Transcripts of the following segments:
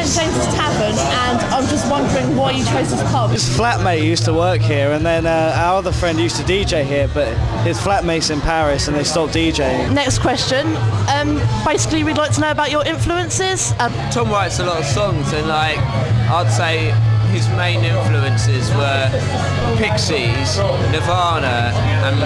St James's Tavern, and I'm just wondering why you chose this pub. His flatmate used to work here, and then our other friend used to DJ here, but his flatmate's in Paris and they stopped DJing. Next question. Basically, we'd like to know about your influences. Tom writes a lot of songs, and like I'd say his main influences were Pixies, Nirvana, and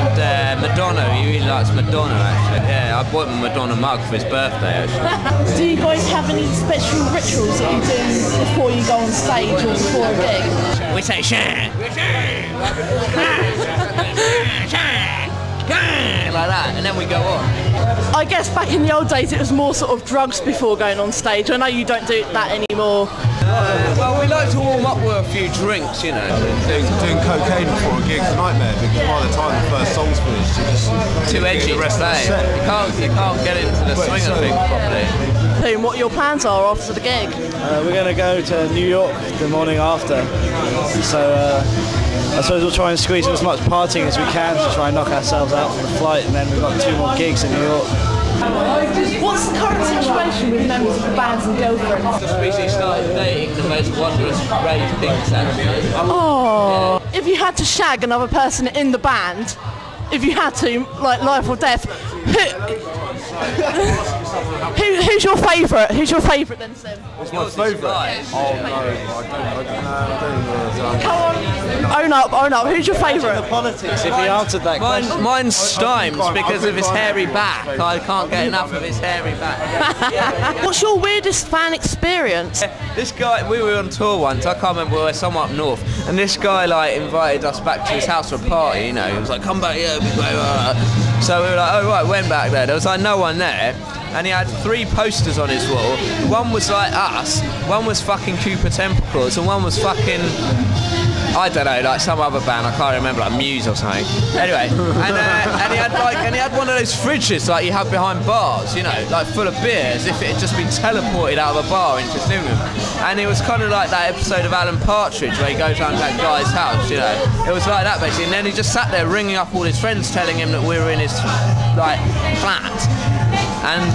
Madonna. He really likes Madonna, actually. Yeah, I bought him a Madonna mug for his birthday, actually. Do you guys have any special rituals that you do before you go on stage or before a gig? We say shine, like that, and then we go on. I guess back in the old days it was more sort of drugs before going on stage. I know you don't do that anymore. Well, we like to warm up with a few drinks, you know. Doing cocaine before a gig's a nightmare, because by the time the first song's finished, you're just too edgy to play. You can't get into the swing of things properly. What your plans are after the gig? We're going to go to New York the morning after, so I suppose we'll try and squeeze in as much partying as we can to try and knock ourselves out on the flight, and then we've got 2 more gigs in New York. What's the current situation with members of the bands and girlfriends? Just recently started dating the most wondrous raised pigs, actually. Oh, yeah. If you had to shag another person in the band, if you had to, like life or death, who's your favourite? Who's your favourite then, Sim? What's my favourite? Oh no, I don't. Come on, own up. Who's your favourite? The politics, if he answered that question. Mine's Stimes because of his hairy back. I can't get enough of his hairy back. What's your weirdest fan experience? This guy, we were on tour once, I can't remember where, somewhere up north, and this guy like invited us back to his house for a party, you know, he was like, come back here, so we were like, oh right, went back there was like no one there, and he had 3 posters on his wall. One was like us, one was fucking Cooper Templecars, and one was fucking, I don't know, like some other band, I can't remember, like Muse or something. Anyway, and he had one of those fridges like you have behind bars, you know, like full of beer, as if it had just been teleported out of a bar into his living room. And it was kind of like that episode of Alan Partridge where he goes around that guy's house, you know. It was like that basically, and then he just sat there ringing up all his friends, telling him that we were in his like flat. And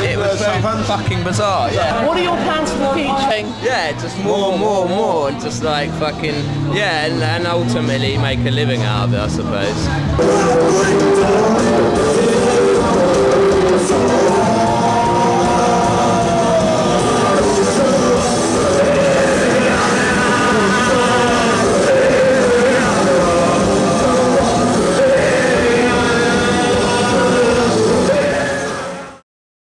it was very fucking bizarre, yeah. What are your plans for the future? Yeah, just more, just like fucking, yeah, and ultimately make a living out of it, I suppose.